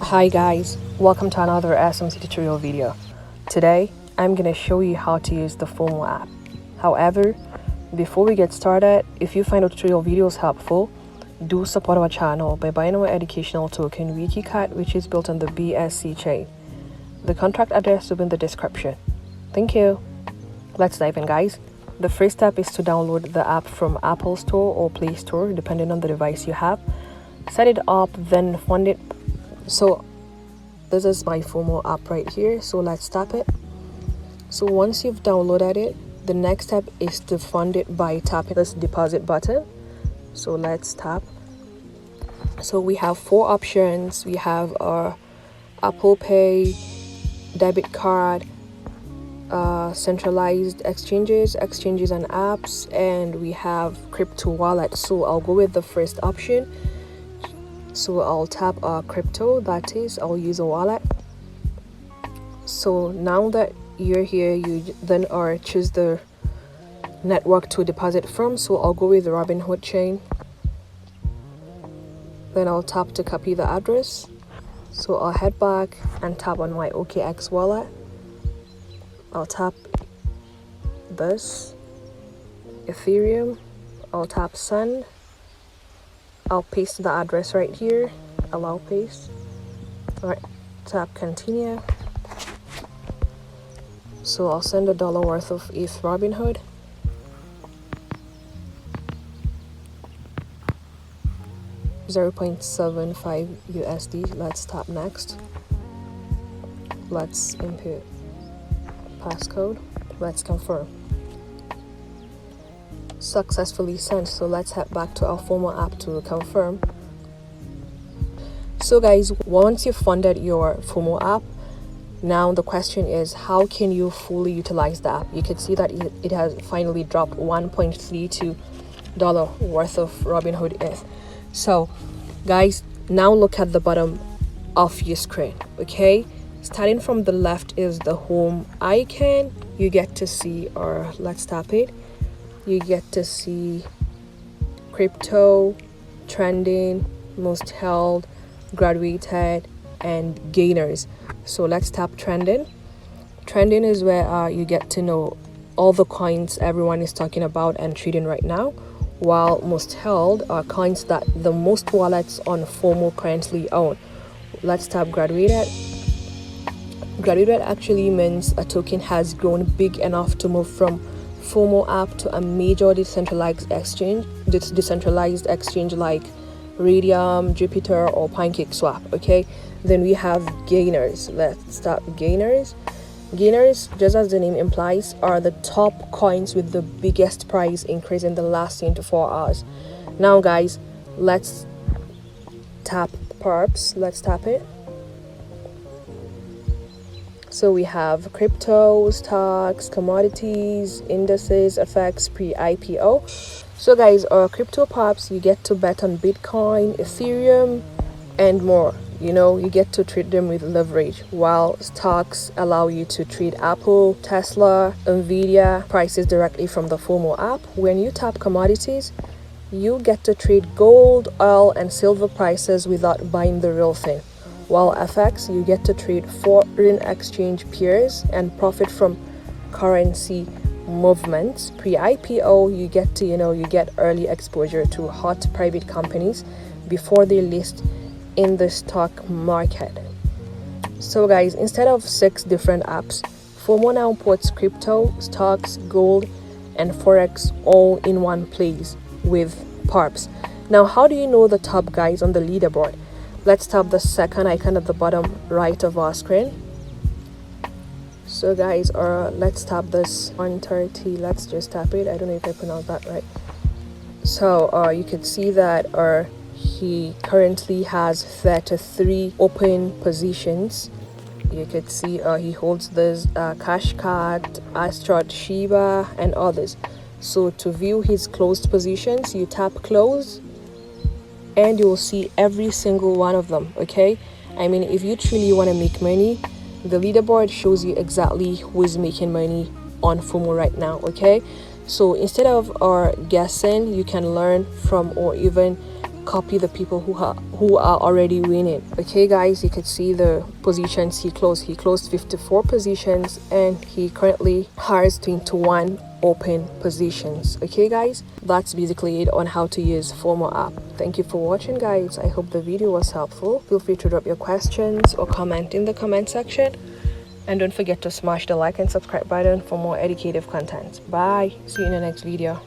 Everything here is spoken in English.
Hi guys, welcome to another SMC tutorial video. Today, I'm going to show you how to use the Fomo app. However, before we get started, if you find our tutorial videos helpful, do support our channel by buying our educational token Wiki Cat, which is built on the MEXC chain. The contract address will be in the description. Thank you. Let's dive in, guys. The first step is to download the app from Apple Store or Play Store, depending on the device you have. Set it up, then fund it. So this is my Fomo app right here, so let's tap it. So once you've downloaded it, the next step is to fund it by tapping this deposit button. So let's tap. So we have four options. We have our Apple Pay, debit card, centralized exchanges and apps, and we have crypto wallet. So I'll go with the first option. So I'll tap crypto, that is, I'll use a wallet. So now that you're here, you then choose the network to deposit from. So I'll go with the Robinhood chain. Then I'll tap to copy the address. So I'll head back and tap on my OKX wallet. I'll tap this, Ethereum. I'll tap send. I'll paste the address right here, allow paste. Alright, tap continue. So I'll send $1 worth of ETH Robinhood. $0.75 USD. Let's tap next. Let's input passcode. Let's confirm. Successfully sent. So let's head back to our Fomo app to confirm. So guys, once you've funded your Fomo app, now the question is, how can you fully utilize the app? You can see that it has finally dropped $1.32 worth of Robinhood ETH. So guys, now look at the bottom of your screen. Okay, starting from the left is the home icon. You get to see, or let's tap it, you get to see crypto, trending, most held, graduated, and gainers. So let's tap trending. Trending is where you get to know all the coins everyone is talking about and trading right now, while most held are coins that the most wallets on Fomo currently own. Let's tap graduated. Graduated actually means a token has grown big enough to move from Fomo app to a major decentralized exchange like Radium, Jupiter, or PancakeSwap. Okay, then we have gainers. Let's tap gainers. Gainers, just as the name implies, are the top coins with the biggest price increase in the last 24 hours. Now guys, let's tap perps. Let's tap it. So we have crypto, stocks, commodities, indices, FX, pre-IPO. So guys, our crypto perps, you get to bet on Bitcoin, Ethereum, and more. You know, you get to trade them with leverage, while stocks allow you to trade Apple, Tesla, Nvidia prices directly from the Fomo app. When you tap commodities, you get to trade gold, oil, and silver prices without buying the real thing. While FX, you get to trade foreign exchange pairs and profit from currency movements. Pre-IPO, you get to, you get early exposure to hot private companies before they list in the stock market. So guys, instead of 6 different apps, Fomo now puts crypto, stocks, gold, and forex all in one place with perps. Now, how do you know the top guys on the leaderboard? Let's tap the second icon at the bottom right of our screen. So guys, let's tap this 130. Let's just tap it. I don't know if I pronounced that right. So you could see that he currently has 33 open positions. You could see he holds this Cashcat, Astrod, Shiba, and others. So to view his closed positions, you tap close, and you will see every single one of them. Okay, I mean, if you truly want to make money, the leaderboard shows you exactly who is making money on Fomo right now. Okay, so instead of guessing, you can learn from or even copy the people who are already winning. Okay guys, you could see the positions he closed 54 positions, and he currently has 21 open positions. Okay guys, that's basically it on how to use Fomo app. Thank you for watching guys. I hope the video was helpful. Feel free to drop your questions or comment in the comment section, and don't forget to smash the like and subscribe button for more educative content. Bye, see you in the next video.